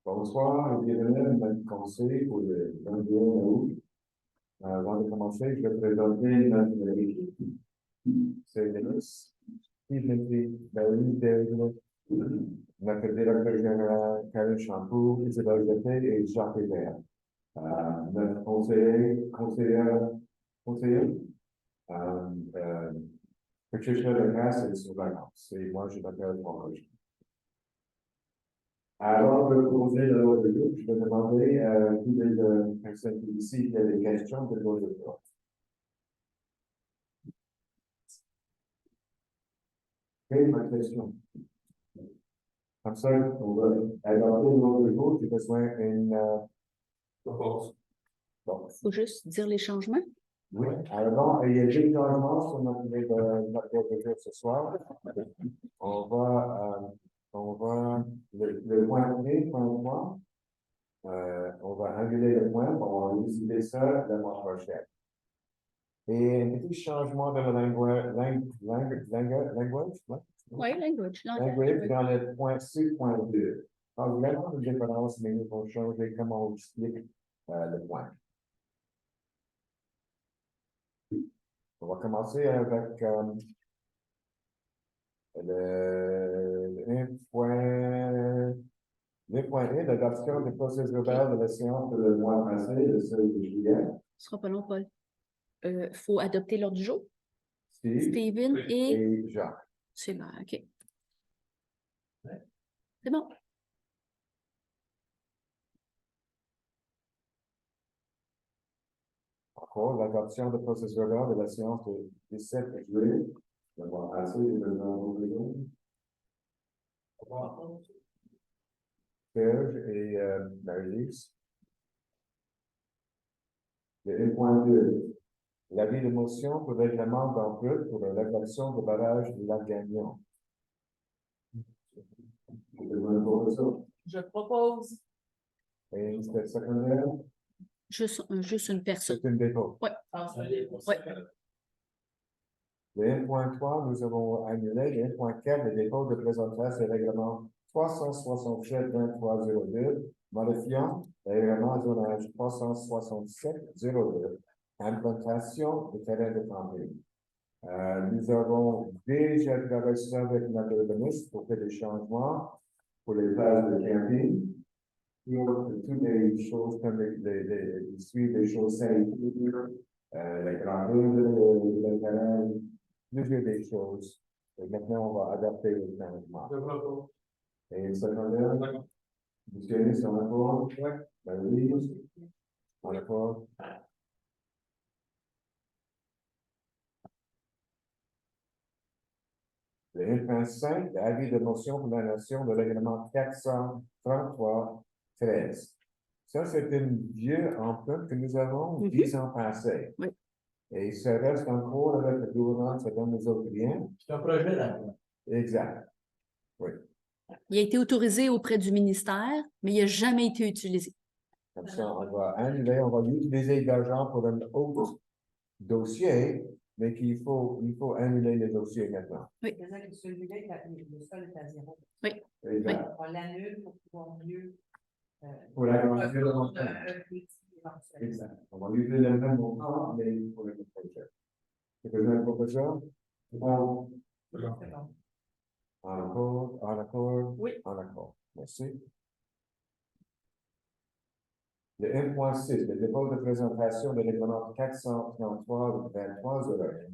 Bonsoir et bienvenue à notre conseil pour le 21 août. Avant de commencer, je vais présenter notre équipe. C'est Denis, Steve Barry, David, notre directeur général, Karen Champoux, Isabelle Jeté et Jacques Hébert. Notre conseiller, Patricia Lecasse est sur vacances et moi je m'appelle Paul. Avant de poser l'ordre du jour, je vais demander à toutes les personnes ici s'il y a des questions de l'ordre du jour. Quelle est ma question? Comme ça, on va aborder l'ordre du jour. J'ai besoin d'une propose. Bon. Il faut juste dire les changements. Oui. Alors, il y a deux changements sur notre ordre du jour ce soir. On va le point 1, point 3. On va annuler le point, on va utiliser ça le mois prochain. Et un petit changement de la language. Oui, language. Language dans le point 6.2. Alors, vraiment une différence, mais nous allons changer comment on explique le point. On va commencer avec le 1.1, l'adoption des processus verbales de la séance de le mois passé, le 16 juillet. Ce sera pas long, Paul. Faut adopter l'ordre du jour. Steven et Jacques. C'est bon, OK. C'est bon. Encore l'adoption de processus verbal de la séance du 17 juillet. Le mois passé, Serge et Marie-Lise. Le 1.2. L'avis de motion pour le règlement d'emploi pour l'évaluation de barrage de Lac-Gagnon. Je propose. Et c'était secondaire? Juste une personne. C'est une dépôt. Oui. Ouais. Le 1.3, nous avons annulé. Le 1.4, le dépôt de présentation du règlement 367-2302, modifiant le règlement zonage 367-02, implantation de terrain de camping. Nous avons déjà travaillé ça avec notre organisme pour faire des changements pour les places de camping. Pour toutes les choses comme suivre les choses sanitaires, la grandeur de terrain, plusieurs des choses. Et maintenant, on va adapter le changement. Et le secondaire, monsieur Nice, on accord? Oui. Marie-Lise, on accord? Le 1.5, l'avis de motion pour la nation de règlement 433-13. Ça, c'est un vieux emprunt que nous avons 10 ans passés. Oui. Et ça reste encore avec le gouvernement, ça donne nous autres bien. C'est un projet là. Exact. Oui. Il a été autorisé auprès du ministère, mais il n'a jamais été utilisé. Comme ça, on va annuler, on va utiliser l'argent pour un autre dossier, mais qu'il faut annuler le dossier maintenant. Oui. Celui-là, le sol est à zéro. Oui. Exact. On l'annule pour pouvoir mieux. Pour l'agrandir le montant. Exact. On va utiliser le même montant, mais pour le projet. C'est que un professeur? Bon. En accord? Oui. En accord. Merci. Le 1.6, le dépôt de présentation de règlement 433-23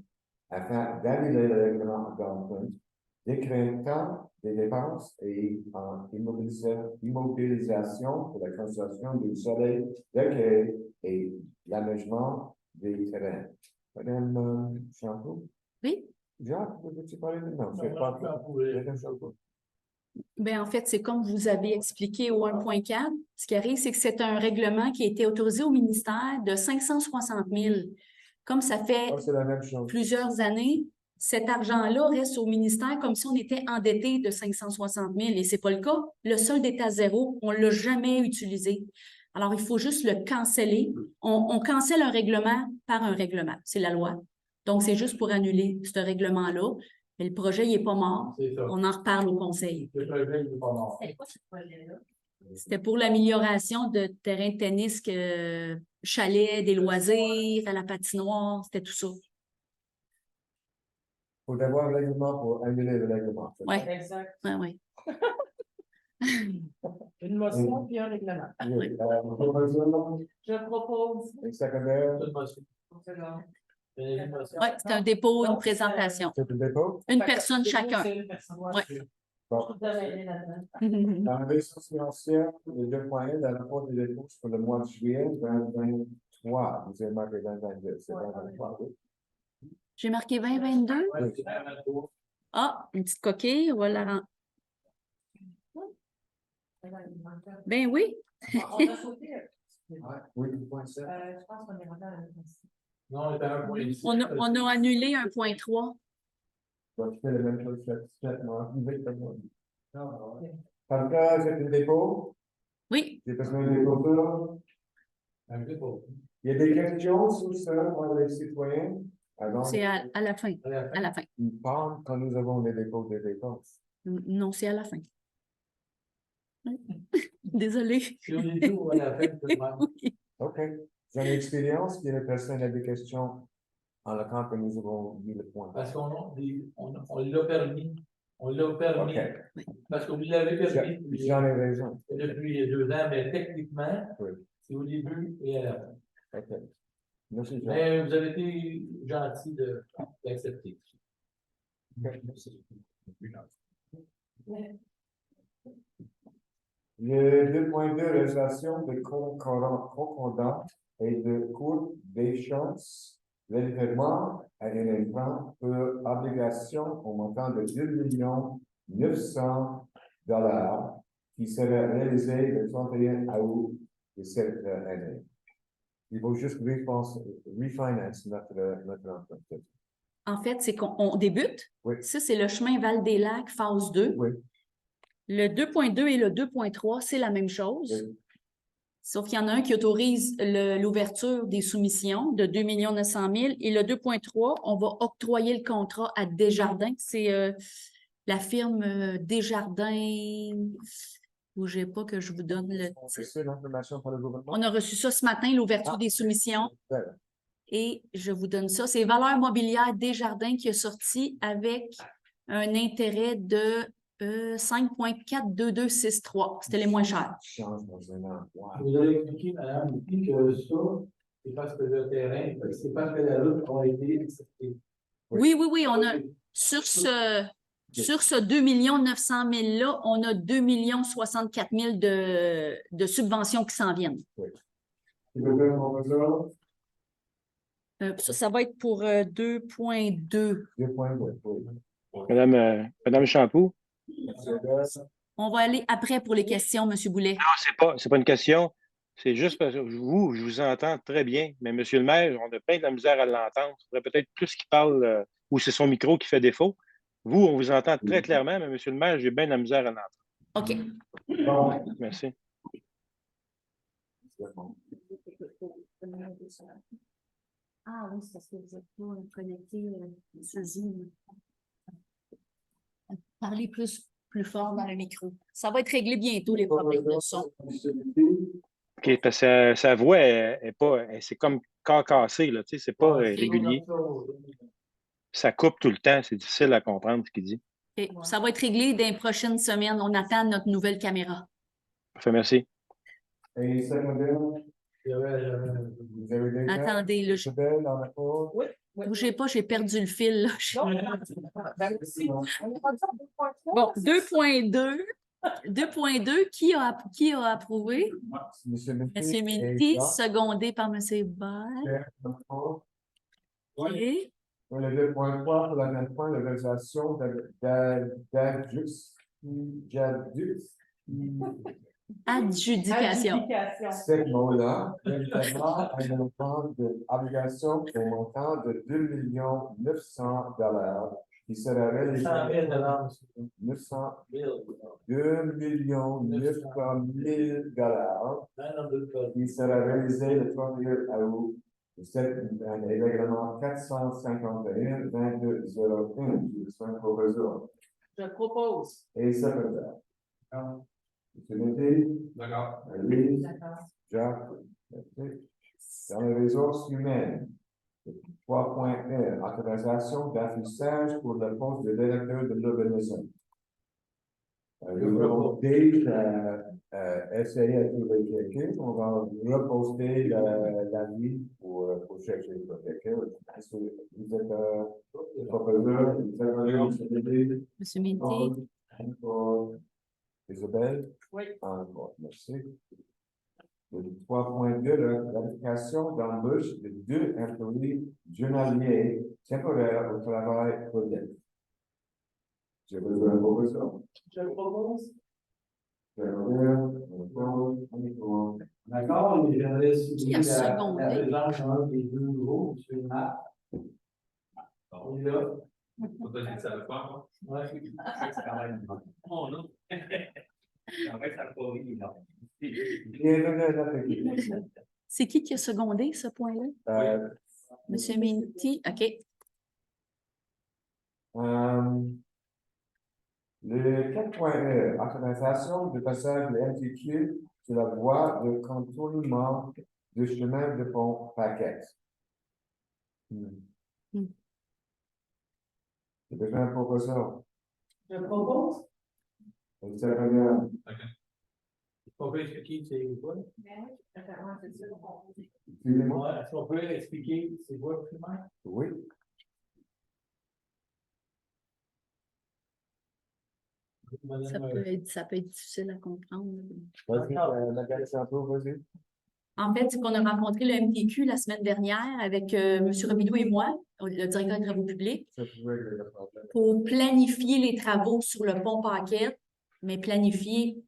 afin d'annuler le règlement d'emprunt, décrétant des dépenses et en immobilisation pour la construction du soleil recueil et l'aménagement des terrains. Madame Champoux? Oui. Jacques, veux-tu parler de non? C'est pas Madame Champoux. Bien, en fait, c'est comme vous avez expliqué au 1.4. Ce qui arrive, c'est que c'est un règlement qui a été autorisé au ministère de 560 000. Comme ça fait la même chose. Plusieurs années, cet argent-là reste au ministère comme si on était endetté de 560 000 et ce n'est pas le cas. Le solde est à zéro. On ne l'a jamais utilisé. Alors, il faut juste le canceller. On cancelle un règlement par un règlement. C'est la loi. Donc, c'est juste pour annuler ce règlement-là. Mais le projet, il n'est pas mort. On en reparle au conseil. Le projet, il n'est pas mort. C'est quoi ce projet-là? C'était pour l'amélioration de terrains de tennis, chalet, des loisirs, à la patinoire, c'était tout ça. Faut avoir le règlement pour annuler le règlement. Oui, Exact. oui, oui. Une motion puis un règlement. Oui, proposition, Je propose. et secrétaire, Oui, c'est un dépôt, une présentation. c'est le dépôt. Une personne chacun. Ouais. Bon. Dans la version financière, les deux moyens de la rapport des dépenses pour le mois de juillet 2023. Vous avez marqué 2022, c'est 2023, oui. J'ai marqué 2022. Oui. Ah, une petite coquille, on va la rendre. Ben oui. On a sauté. Oui, 2.7. Je pense qu'on est rendu à la Non, on était à 1.6. On a annulé 1.3. Donc, je fais la même chose satisfaitement. En tout cas, c'est un dépôt. Oui, J'ai besoin de dépôt. Un peu pour- Il y a des questions sur ça, pour les citoyens. Avant, c'est à la fin. À la fin. ils parlent quand nous avons les dépôts de dépenses. Non, c'est à la fin. Oui. Désolée. Si on est tout à la fin, c'est mal. Oui. OK. J'ai une expérience, puis la personne a des questions en le temps que nous avons mis le point. Parce on l'a permis. On l'a permis. OK. Parce que vous l'avez permis J'en ai raison. depuis 2 ans, mais techniquement, Oui. c'est au début et à la fin. OK. Merci, Jean. Mais vous avez été gentil d'accepter. Le 2.2, réalisation de concordants et de cours d'échéance, l'événement à un emprunt pour obligation au montant de 2 900 000 $ qui sera réalisé le 31 août de cette année. Il faut juste refinance notre emprunt. En fait, c'est qu'on débute. Oui. Ça, c'est le chemin Val-des-Lacs, phase 2. Oui. Le 2.2 et le 2.3, c'est la même chose. Oui. Sauf qu'il y en a un qui autorise l'ouverture des soumissions de 2 900 000 et le 2.3, on va octroyer le contrat à Desjardins. C'est la firme Desjardins. Bougez pas que je vous donne le C'est titre. ça l'information pour le gouvernement? On a reçu ça ce matin, l'ouverture Ah. des soumissions. Ouais. Et je vous donne ça. C'est Valeurs mobilières Desjardins qui a sorti avec un intérêt de 5,42263. C'était les moins chers. Change dans un an. Wow. Vous avez expliqué, madame, aussi que ça, c'est parce que le terrain, c'est parce que la route a été acceptée. Oui, oui, oui. On a sur ce 2 900 000-là, on a 2 064 000 de subventions qui s'en viennent. Tu veux faire mon réseau? Ça va être pour 2.2. 2.2, oui. Madame Champoux? On va aller après pour les questions, M. Boulet. Non, c'est pas une question. C'est juste parce que je vous entends très bien, mais Monsieur le maire, on a plein de la misère à l'entendre. Il faudrait peut-être plus qu'il parle ou c'est son micro qui fait défaut. Vous, on vous entend très clairement, mais Monsieur le maire, j'ai bien de la misère à l'entendre. OK. Bon. Merci. Ah oui, c'est parce que vous êtes pas connecté sur Zoom. Parlez plus fort dans le micro. Ça va être réglé bientôt, les problèmes de son. OK, parce que sa voix c'est comme cassé, là, tu sais, c'est pas régulier. Ça coupe tout le temps, c'est difficile à comprendre ce qu'il dit. OK. Ça va être réglé dans les prochaines semaines. On attend notre nouvelle caméra. Parfait, merci. Et secondaire, vous avez des cas? Attendez, là, Isabelle, dans la cour? Oui. bougez pas, j'ai perdu le fil. Là. Ben, si. On est rendu à 2.3. Bon, 2.2. 2.2, qui a approuvé? Monsieur Métis. Monsieur Minty, secondé par Monsieur Ball. OK. Pour le 2.3, pour la 9 la réalisation Adjudication. Cette mot-là, évidemment, un montant d'obligation au montant de 2 900 000 $ qui sera réalisé. 100 000 900 000. 2 900 000 $ qui sera réalisé le 31 août. C'est un règlement 451 2201 du soin pour réseau. Je propose. Et ça peut faire. M. Mété, D'accord. Alice, D'accord. Jacques, merci. Dans les ressources humaines, 3.1, autorisation d'affichage pour le poste de directeur de l'urbanisme. Nous avons déjà essayé de trouver quelqu'un. On va reposter la nuit pour chercher quelqu'un. Est-ce que vous êtes proposeur? Vous êtes Monsieur Mété, encore Isabelle? Oui. Encore, merci. Le 3.2, la ratification d'embauche de 2 employés journaliers temporaires au travail public. J'ai besoin de proposition. Je le propose. D'accord, et j'aimerais Qui souligner a la secondé? présence d'un des deux nouveaux, M. Matt. Il est là. Pourquoi j'ai dit ça le faire? Ouais. C'est quand même. Oh non. En fait, ça n'a pas oui, non. Bienvenue à notre équipe. c'est qui a secondé ce point-là? Monsieur Mété, OK. Le 4.1, autorisation de passage de MTQ sur la voie de contournement du chemin de pont Paquette. Hmm. J'ai besoin de proposition. Je le propose. Vous savez bien. On peut expliquer c'est quoi? Excusez-moi. Ouais, est-ce qu'on peut expliquer c'est quoi le primaire? Oui. Ça peut être difficile à comprendre. Vas-y, la galerie peu, vas-y. En fait, c'est qu'on a rencontré le MTQ la semaine dernière avec M. Robidoux et moi, le directeur des travaux publics, Ça pouvait régler le problème. pour planifier les travaux sur le pont Paquette, mais planifier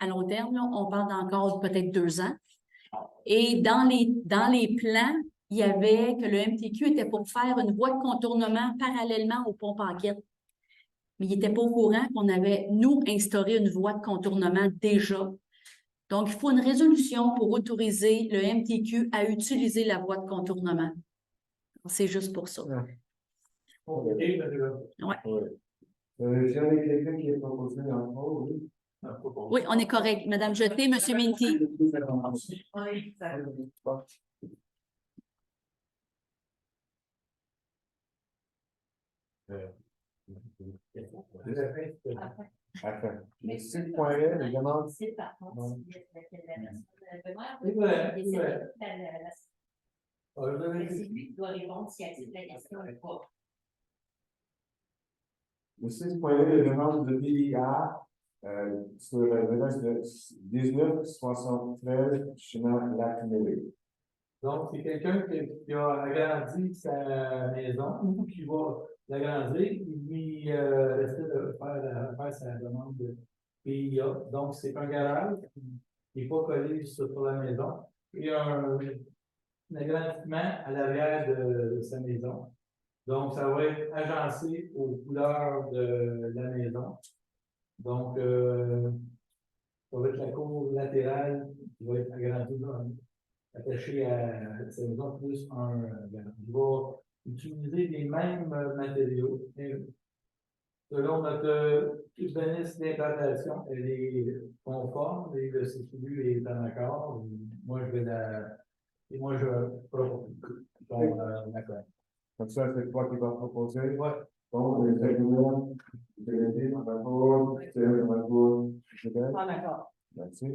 à long terme, là, on parle d'encore peut-être 2 ans. Et dans les plans, il y avait que le MTQ était pour faire une voie de contournement parallèlement au pont Paquette. Mais il n'était pas au courant qu'on avait, nous, instauré une voie de contournement déjà. Donc, il faut une résolution pour autoriser le MTQ à utiliser la voie de contournement. C'est juste pour ça. OK, Oui. J'en ai quelqu'un qui est proposé en haut, oui. Oui, on est correct. Madame Jeté, M. Minty. Oui, ça. Bon. Attends. Le 6.1, les demandes. C'est par contre, C'est vrai, c'est vrai. c'est lui qui doit répondre s'il accepte la question ou pas. Le 6.1, les demandes de BIA sur le reste de 1973 chemin Lac-Mélé. Donc, c'est quelqu'un qui a agrandi sa maison, qui va l'agrandir, il essaie de faire sa demande de PIA. Donc, c'est un garage qui n'est pas collé sur la maison. Il y a un agrandissement à l'arrière de sa maison. Donc, ça va être agencé aux couleurs de la maison. Donc, ça va être la cour latérale qui va être agrandie, attaché à sa maison, plus un garage. Il va utiliser les mêmes matériaux. Selon notre urbanisme d'implantation, elle est conforme et le CCU est en accord. Moi, je propose. Donc, d'accord. Comme ça, c'est toi qui vas proposer. Ouais. Donc, les règlements, c'est en accord, c'est en accord, c'est bien. En accord. Merci.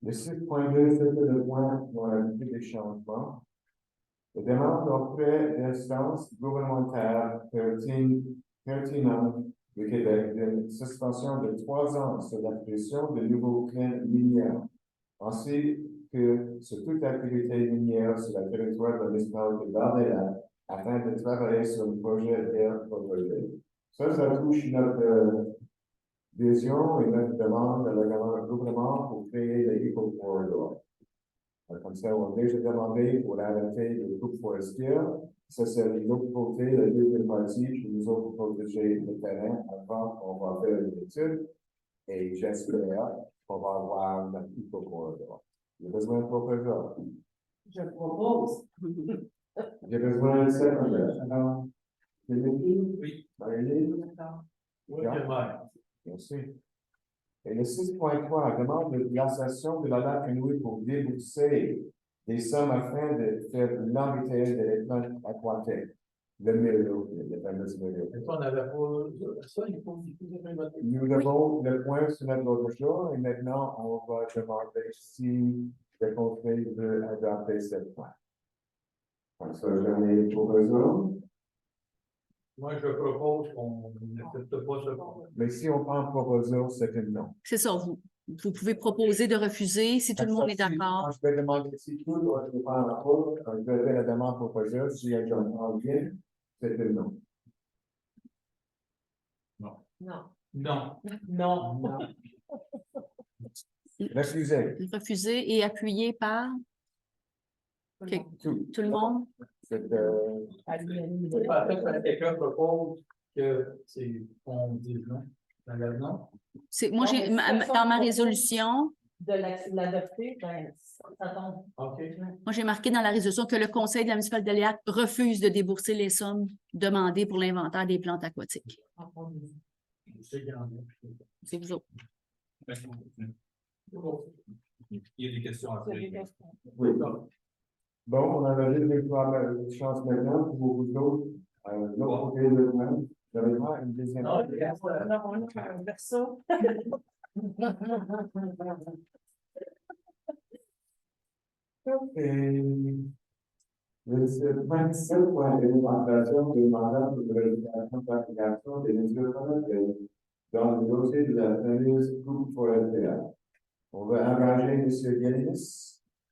Le 6.2, c'est le point où on a ajouté des changements. La demande auprès d'instances gouvernementales pertinentes du Québec d'une suspension de 3 ans sur l'attribution de nouveaux claims minières, ainsi que sur toute activité minière sur le territoire de municipalité de Val-des-Lacs, afin de travailler sur le projet d'air protégé. Ça touche notre vision et notre demande de gouvernement pour créer le Eco-Corridor. Comme ça, on a déjà demandé pour arrêter les coupes forestières. Ça, c'est de l'autre côté, la deuxième partie, qui nous a protéger le terrain avant qu'on va faire une étude. Et j'espère qu'on va avoir notre Eco-Corridor. J'ai besoin de professeur. Je propose. J'ai besoin de secrétaire. Alors, Oui. Marie-Lise? D'accord. Oui, c'est vrai. Merci. Et le 6.3 demande de glaciation de la lac Inouï pour débourser des sommes afin de faire l'embouteillage des plantes aquatiques. Le mélo, le fameux mélo. Et on n'avait pas ça, il faut voter. Nous avons le point sur notre ordre du jour et maintenant on va demander si le conseil veut adopter ce point. Donc, ça, j'en ai proposé. Moi, je propose qu'on n'accepte pas ce point. Mais si on prend proposé, c'est un non. C'est ça, vous pouvez proposer de refuser si tout le monde est d'accord. Je vais demander si tout le monde est en rapport, je vais faire la demande proposée, si il y a un non bien, c'est un non. Non. Non. Non. Refusé. Refusé et appuyé par Tout. tout le monde. C'est, En fait, quelqu'un propose que c'est, on dit non. Non. Moi, dans ma résolution, De l'adopter, ben, ça tombe. OK. moi, j'ai marqué dans la résolution que le conseil de la municipalité de Léac refuse de débourser les sommes demandées pour l'inventaire des plantes aquatiques. C'est grand. C'est vous autres. Merci beaucoup. Il y a des questions à faire. oui. Bon, on avait juste des chances maintenant pour vous autres. L'autre côté de même. J'avais pas une deuxième. Non, Non, on verse ça. Et le 27 point d'implémentation du mandat de vérification d'application des mesures forestières dans le dossier de la fameuse coupe forestière. On va engager M.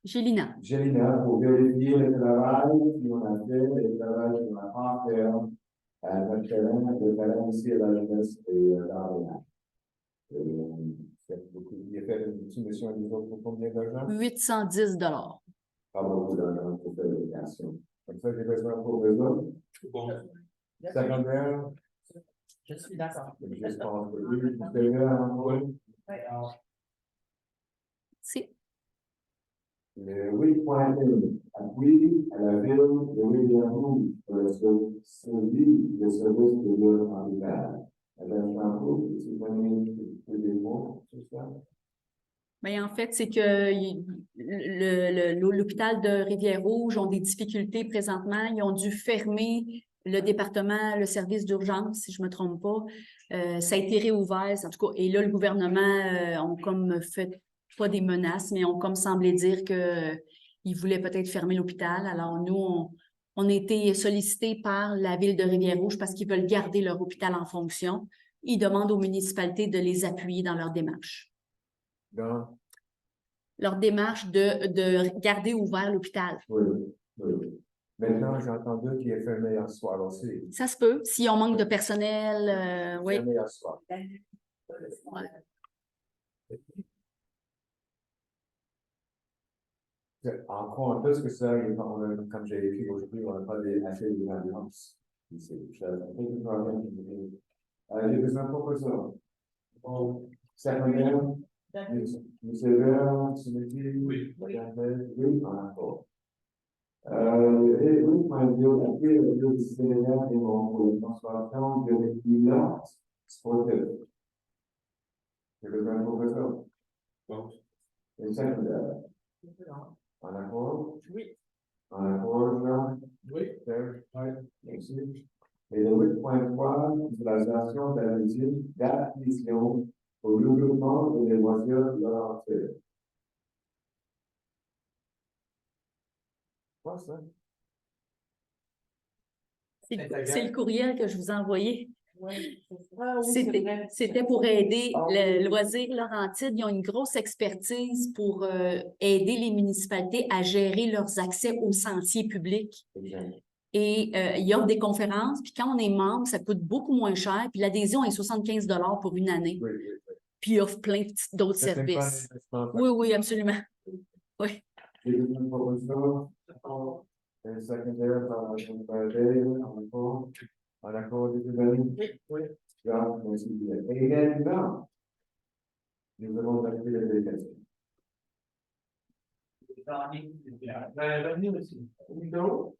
Gélina. Gélina pour vérifier le travail qu'on a fait, le travail qu'on a pas fait à notre terrain, le terrain ici à la jeunesse et dans les langues. Il a fait une petite mission à nous autres pour combien d'argent? 810 Pas beaucoup d'argent pour faire l'éducation. Comme ça, j'ai besoin pour eux autres. Bon. Secondaire, Je suis d'accord. je pense que oui, supérieur, encore. C'est Le 8.1, appui à la ville de William pour le suivi des services de l'œuvre en hiver. Madame Champeau, tu peux donner des mots sur ça? bien, en fait, c'est que l'hôpital de Rivière-Rouge ont des difficultés présentement. Ils ont dû fermer le département, le service d'urgence, si je ne me trompe pas. Ça a été réouvert, en tout cas. Et là, le gouvernement ont comme fait, pas des menaces, mais ont comme semblé dire qu'ils voulaient peut-être fermer l'hôpital. Alors, nous, on a été sollicités par la ville de Rivière-Rouge parce qu'ils veulent garder leur hôpital en fonction. Ils demandent aux municipalités de les appuyer dans leur démarche. Dans? Leur démarche de garder ouvert l'hôpital. Oui, oui. Maintenant, j'ai entendu qu'il est fermé hier soir aussi. Ça se peut. Si on manque de personnel, oui. Fermé hier soir. Ouais. Encore un peu ce que ça, comme j'ai écrit aujourd'hui, on n'a pas assez d'ambiance. J'ai besoin de proposition. Bon, secondaire, monsieur Vert, Oui. oui, en accord. Et oui, point de vue, appuyer le bureau disciplinaire et pour la transformation de pilotes sportifs. J'ai besoin de proposition. Bon. Et secondaire. En accord? Oui. En accord, Jean? Oui. Serge? Oui. Merci. Et le 8.3, utilisation d'admission au regroupement et les voitures de l'entrée. Quoi ça? C'est le courriel que je vous ai envoyé. Oui, c'est vrai. C'était pour aider le loisir Laurentide. Ils ont une grosse expertise pour aider les municipalités à gérer leurs accès aux sentiers publics. Exact. Et ils offrent des conférences. Puis quand on est membre, ça coûte beaucoup moins cher. Puis l'adhésion est 75 $ pour une année. Oui, oui, oui. Puis ils offrent plein d'autres C'est un services. bon Oui, oui, absolument. Oui. J'ai besoin de proposition. Et secondaire, en accord. En accord des deux amis. Oui. Jean, merci bien. Et maintenant, nous allons passer les délégation. Revenez aussi. Vidéo.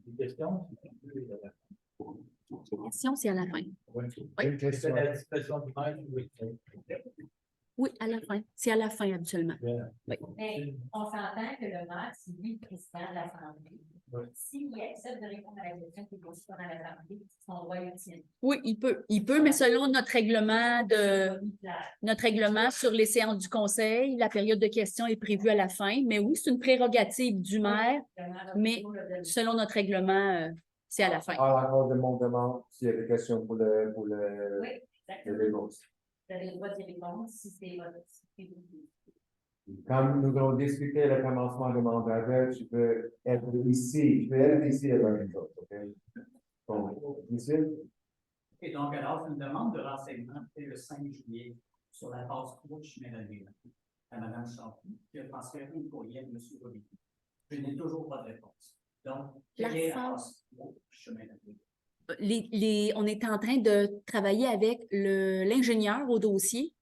Des questions? Question, c'est à la fin. Une question. C'est la discussion du maître, oui. Oui, à la fin. C'est à la fin, habituellement. Mais on s'entend que le maire, c'est lui le président de l'Assemblée. Oui. S'il accepte de répondre à la question qui est posée par l'Assemblée, son droit est utile. Oui, il peut, mais selon notre règlement sur les séances du conseil, la période de questions est prévue à la fin. Mais oui, c'est une prérogative du maire, mais selon notre règlement, c'est à la fin. À la fin de mon demande, s'il y a des questions pour le Oui, le exactement. réponse. Vous avez le droit d'y répondre si c'est votre. Quand nous allons discuter le commencement de mandat, je peux être ici, je peux être ici avec les autres, OK? Donc, ici, Et donc, alors, une demande de renseignement fait le 5 juillet sur la phase 3 du chemin d'Albert à Mme Champy, qui a transféré une courriel à M. Robitaille. Je n'ai toujours pas de réponse. Donc, quelle est la phase 3 du chemin d'Albert? On est en train de travailler avec l'ingénieur au dossier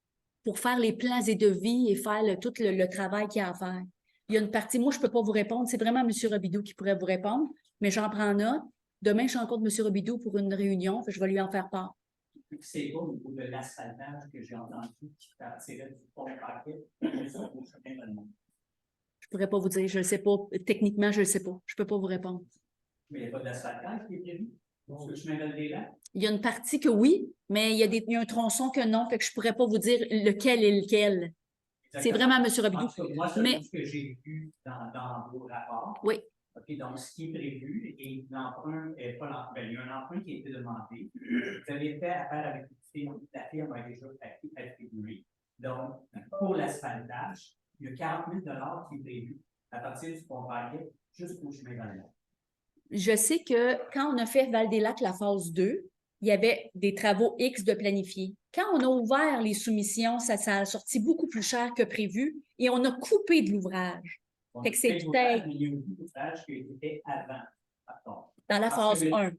pour faire les plans et devis et faire tout le travail qu'il y a à faire. Il y a une partie, moi, je ne peux pas vous répondre, c'est vraiment M. Robidoux qui pourrait vous répondre, mais j'en prends note. Demain, je rencontre M. Robidoux pour une réunion, je vais lui en faire part. C'est pas au niveau de l'asphaltage que j'ai entendu qui partirait du pont paquet sur le chemin d'Albert. Je ne pourrais pas vous dire, je ne le sais pas. Techniquement, je ne le sais pas. Je ne peux pas vous répondre. Mais il n'y a pas d'asphaltage qui est prévu sur le chemin d'Albert. Il y a une partie que oui, mais il y a un tronçon que non, fait que je ne pourrais pas vous dire lequel est lequel. C'est vraiment M. Robidoux. En tout cas, moi, c'est Mais- ce que j'ai vu dans vos rapports. Oui. OK, donc, ce qui est prévu, et l'emprunt est pas l'emprunt, ben, il y a un emprunt qui a été demandé. Vous avez fait affaire avec une firme, la firme a déjà attribué. Donc, pour l'asphaltage, il y a 40 000 qui est prévu à partir du pont Paquet jusqu'au chemin d'Albert. Je sais que quand on a fait Val-des-Lacs, la phase 2, il y avait des travaux X de planifiés. Quand on a ouvert les soumissions, ça a sorti beaucoup plus cher que prévu et on a coupé de l'ouvrage. Donc, Fait que c'est peut-être- il y a eu beaucoup d'ouvrages qui a été fait avant. Pardon. dans la Parce phase que- 1.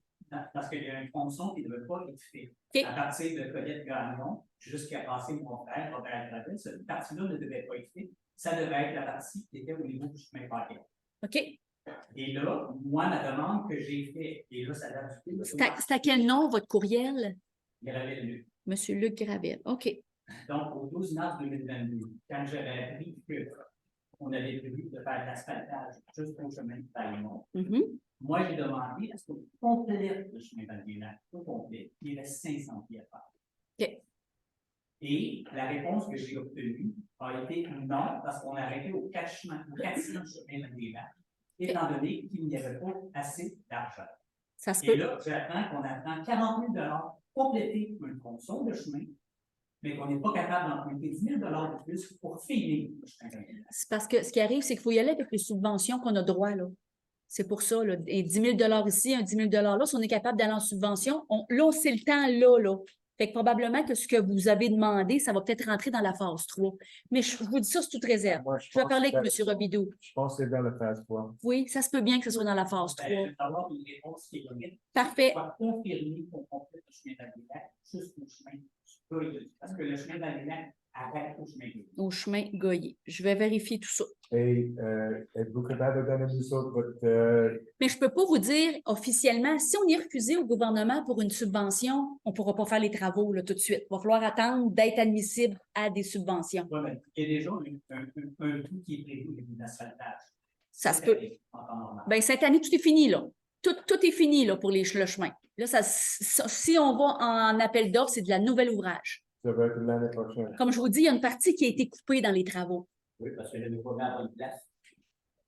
Parce qu'il y a un tronçon qui ne devait pas être fait. OK. À partir de Colette-Gagnon jusqu'à passer mon frère, Robert Gravel, cette partie-là ne devait pas être faite. Ça devait être la partie qui était au niveau du chemin Paquet. OK? Et là, moi, la demande que j'ai faite, et là, ça date du C'est à quel nom, votre courriel? Gravel Luc. Monsieur Luc Gravel. OK. Donc, au 12 mars 2022, quand j'avais appris qu'on avait prévu de faire l'asphaltage jusqu'au chemin de Palimont, Mhm. moi, j'ai demandé à ce qu'on complète le chemin d'Albert au complet. Il reste 500 pieds à faire. OK. Et la réponse que j'ai obtenue a été non, parce qu'on a arrêté au 400 chemin d'Albert, étant donné qu'il n'y avait pas assez d'argent. Ça se Et peut. là, j'apprends qu'on apprend 40 000 pour compléter un tronçon de chemin, mais qu'on n'est pas capable d'emprunter 10 000 de plus pour finir le chemin d'Albert. C'est parce que ce qui arrive, c'est qu'il faut y aller avec les subventions qu'on a droit, là. C'est pour ça, là. Et 10 000 ici, un 10 000 là, si on est capable d'aller en subvention, là, c'est le temps là. Fait que probablement que ce que vous avez demandé, ça va peut-être rentrer dans la phase 3. Mais je vous dis ça, c'est toute réserve. moi, Je vais pense parler avec que- M. Robidoux. Je pense que c'est dans le phase 3. Oui, ça se peut bien que ce soit dans la phase 3. Ben, je vais avoir une réponse qui est donnée. Parfait. On va confirmer qu'on complète le chemin d'Albert jusqu'au chemin du Goyeux. Parce que le chemin d'Albert arrête au chemin du Goyeux. Au chemin Goyer. Je vais vérifier tout ça. Et êtes-vous capable de donner nous autres votre Mais je ne peux pas vous dire officiellement, si on est refusé au gouvernement pour une subvention, on ne pourra pas faire les travaux là, tout de suite. Il va falloir attendre d'être admissible à des subventions. Ouais, ben, il y a déjà un tout qui est prévu au niveau de l'asphaltage. Ça se peut. En temps normal. Bien, cette année, tout est fini, là. Tout est fini là, pour le chemin. Là, si on va en appel d'offres, c'est de la nouvelle ouvrage. ça va être l'année prochaine? Comme je vous dis, il y a une partie qui a été coupée dans les travaux. Oui, parce que je n'ai pas mis à bonne place.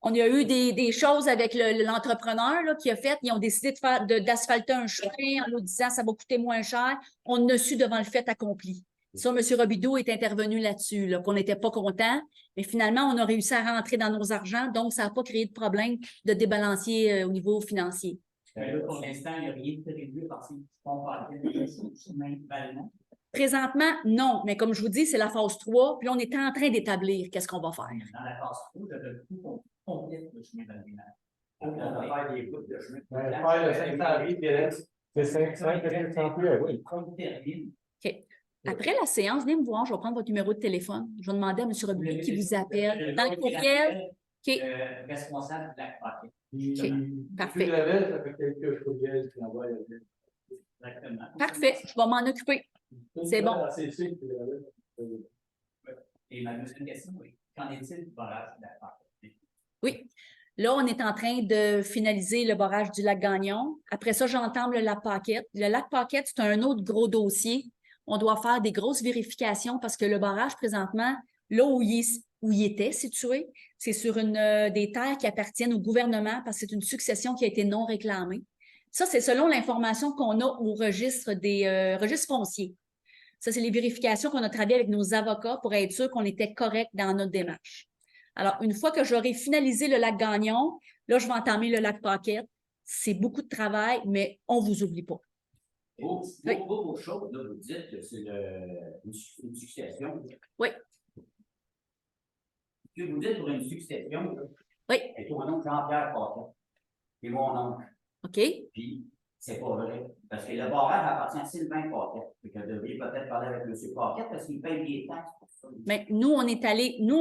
On a eu des choses avec l'entrepreneur là, qui a fait, ils ont décidé de faire d'asphalter un chemin en nous disant ça va coûter moins cher. On a su devant le fait accompli. Ça, M. Robidoux est intervenu là-dessus, là, qu'on n'était pas content, mais finalement, on a réussi à rentrer dans nos argents, donc ça n'a pas créé de problème de débalancier au niveau financier. Là, pour l'instant, il n'y a rien de prévu à partir du pont Paquet jusqu'au chemin Valmont. Présentement, non, mais comme je vous dis, c'est la phase 3, puis là, on est en train d'établir qu'est-ce qu'on va faire. Dans la phase 3, je veux tout qu'on complète le chemin d'Albert. On va faire des bouts de chemin. Ouais, Faire le 500 pieds, puis il reste C'est 500 pieds, oui. Qu'on termine. OK. Après la séance, venez me voir, je vais prendre votre numéro de téléphone. Je vais demander à M. Robidoux qui vous appelle. Dans le courriel, OK. Responsable de la Paquet. Puis, Parfait. Puis Gravel, ça fait quelques courriels qui envoient la ville. Exactement. Parfait, je vais m'en occuper. C'est bon. ACC, puis Gravel. Et ma deuxième question, oui. Qu'en est-il du barrage de la Paquette? Oui. Là, on est en train de finaliser le barrage du lac Gagnon. Après ça, j'entame le lac Paquette. Le lac Paquette, c'est un autre gros dossier. On doit faire des grosses vérifications parce que le barrage, présentement, là où il était situé, c'est sur des terres qui appartiennent au gouvernement parce que c'est une succession qui a été non réclamée. Ça, c'est selon l'information qu'on a au registre des registres fonciers. Ça, c'est les vérifications qu'on a travaillées avec nos avocats pour être sûr qu'on était correct dans notre démarche. Alors, une fois que j'aurai finalisé le lac Gagnon, là, je vais entamer le lac Paquette. C'est beaucoup de travail, mais on ne vous oublie pas. Vos choses, là, vous dites que c'est une succession. Oui. Ce que vous dites pour une succession, Oui. c'est ton oncle Jean-Pierre Paquette. C'est mon oncle. OK. Puis, c'est pas vrai. Parce que le barrage appartient à Sylvain Paquette. Fait que vous devriez peut-être parler avec M. Paquette parce qu'il paye des taxes pour ça. Mais nous, on est allé, nous,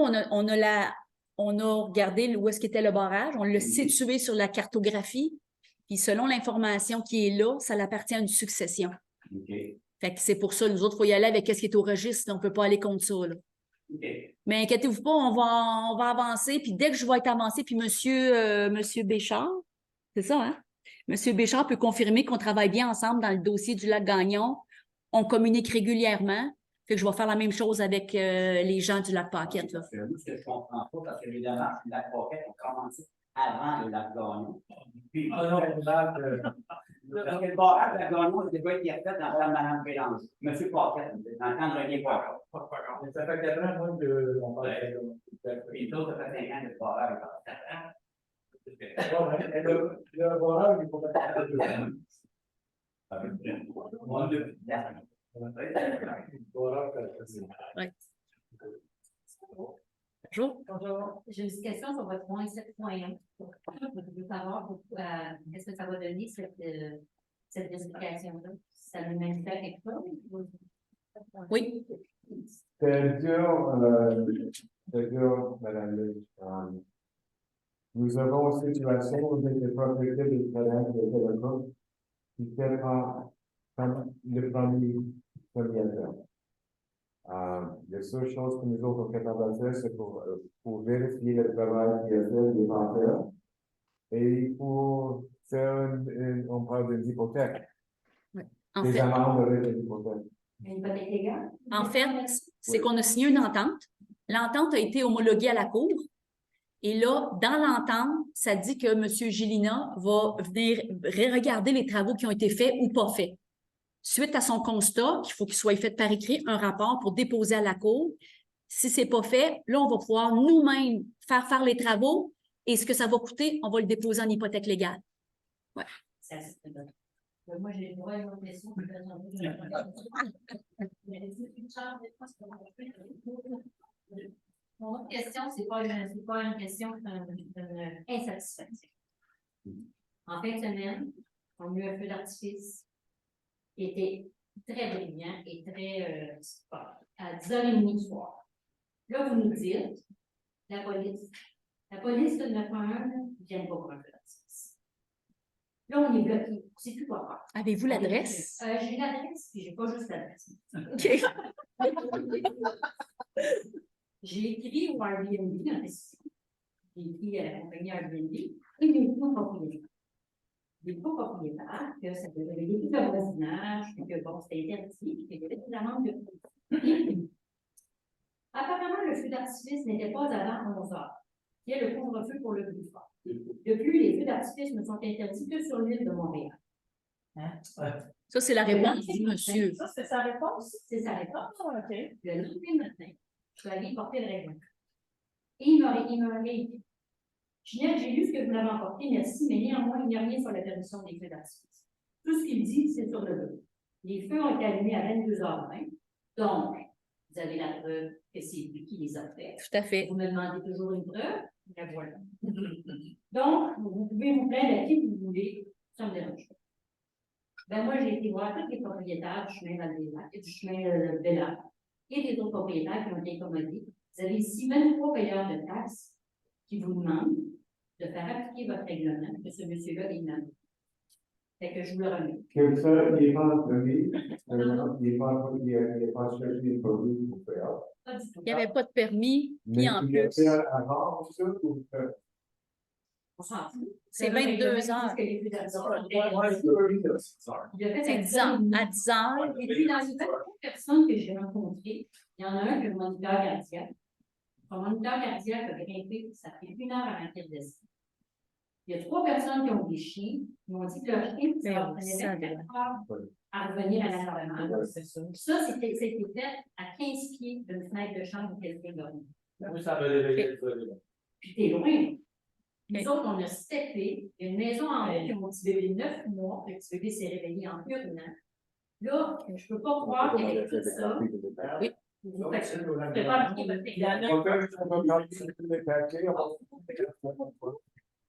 on a regardé où est-ce qu'était le barrage, on l'a situé sur la cartographie, puis selon l'information qui est là, ça appartient à une succession. OK. Fait que c'est pour ça, nous autres, il faut y aller avec ce qui est au registre, on ne peut pas aller contre ça, là. OK. Mais inquiétez-vous pas, on va avancer, puis dès que je vais être avancé, puis monsieur Béchard, c'est ça, hein? Monsieur Béchard peut confirmer qu'on travaille bien ensemble dans le dossier du lac Gagnon. On communique régulièrement. Fait que je vais faire la même chose avec les gens du lac Paquette. Là. Parce que nous, ce que je comprends pas, parce que les démarches du lac Paquette ont commencé avant le lac Gagnon. Puis, Ah non, là, parce que le barrage de la Gagnon, il devait être fait dans le temps de Mme Bélanger. M. Paquette, dans le temps de René Poirot. ça fait 4 ans, moi, qu'on parle Et d'autres, ça fait 5 ans que le barrage est parti. le barrage, il faut mettre à 2 ans. Moi, depuis là. Bonjour. J'ai une question sur votre point 7.1. Je veux savoir qu'est-ce que ça va donner cette vérification-là. Ça nous mène à quelque chose? Oui. C'est dur, Madame Lynch. Nous avons une situation avec les propriétés des terrains de Télécom qui fait le premier terme. La seule chose que nous autres sommes capables de faire, c'est pour vérifier le travail qui est fait des vendeurs et pour faire on parle des hypothèques. En Des fait, amendes avec des hypothèques. Une hypothèque légale? En fait, c'est qu'on a signé une entente. L'entente a été homologuée à la Cour. Et là, dans l'entente, ça dit que M. Gélina va venir regarder les travaux qui ont été faits ou pas faits. Suite à son constat, qu'il faut qu'il soit fait par écrit un rapport pour déposer à la Cour. Si ce n'est pas fait, là, on va pouvoir nous-mêmes faire les travaux et ce que ça va coûter, on va le déposer en hypothèque légale. Ouais. Ça, c'est bon. Moi, j'ai une autre question. Mon autre question, c'est pas une question d'une insatisfaction. En fin de semaine, on a eu un feu d'artifice qui était très brillant et très à 10h30 du soir. Là, vous nous dites, la police de 911 ne vient pas pour un feu d'artifice. Là, on est bloqué. On ne sait plus quoi faire. Avez-vous l'adresse? J'ai l'adresse, puis je n'ai pas juste l'adresse. OK. J'ai écrit au Airbnb dans la décision. J'ai écrit à la compagnie Airbnb et les copropriétaires. Les copropriétaires, que ça devait révéler tout le voisinage, que bon, c'était interdit, qu'il y avait des amendes de Apparemment, le feu d'artifice n'était pas avant 11 heures. Il y a le couvre-feu pour le plus fort. Depuis, les feux d'artifice ne sont interdits que sur l'île de Montréal. Hein? Ça, c'est la réponse, monsieur. Ça, c'est sa réponse? C'est sa réponse. OK. Le lendemain matin, je suis allée porter le règlement. Et il m'aurait dit, Ginette, j'ai lu ce que vous m'avez emporté, merci, mais néanmoins, il n'y a rien sur la permission des feux d'artifice. Tout ce qu'il dit, c'est sur le dos. Les feux ont été allumés à 22h20. Donc, vous avez la preuve que c'est lui qui les a faits. Tout à fait. Vous me demandez toujours une preuve, la voilà. Donc, vous pouvez vous plaindre à qui vous voulez, ça me dérange pas. Ben moi, j'ai été voir tous les propriétaires du chemin Val-des-Lacs, du chemin Bella et des autres propriétaires qui ont été incommodés. Vous avez ici 23 payeurs de taxes qui vous demandent de faire appliquer votre règlement, que ce monsieur-là est nommé. Fait que je vous le remets. Que ça, il est pas permis, il est pas cherché les produits pour faire. Pas du tout. Il n'y avait pas de permis, puis Mais en il a plus, fait avant, ça, ou On s'en fout. c'est Le règlement 22 dit heures. que les plus d'absents- Il a fait C'est 10 ans. À 10 heures, Et puis, dans les 23 personnes que j'ai rencontrées, il y en a un qui est le moniteur cardiaque. Son moniteur cardiaque a grimpé, ça fait 1 heure avant qu'il descende. Il y a 3 personnes qui ont des chiens, ils m'ont dit que leur chien, ça leur prenait ça 24 heures à revenir à la normale. Ça, c'était fait à 15 pieds d'une fenêtre de chambre où quelqu'un dormait. Oui, ça me réveillait. Puis t'es loin. Nous autres, on a steppé, il y a une maison en haut, qui mon petit bébé de 9 mois, le petit bébé s'est réveillé en urinant. Là, je peux pas croire qu'avec tout ça, Oui. vous faites ça. Vous faites pas appliquer votre règlement. On va garder les paquets, on va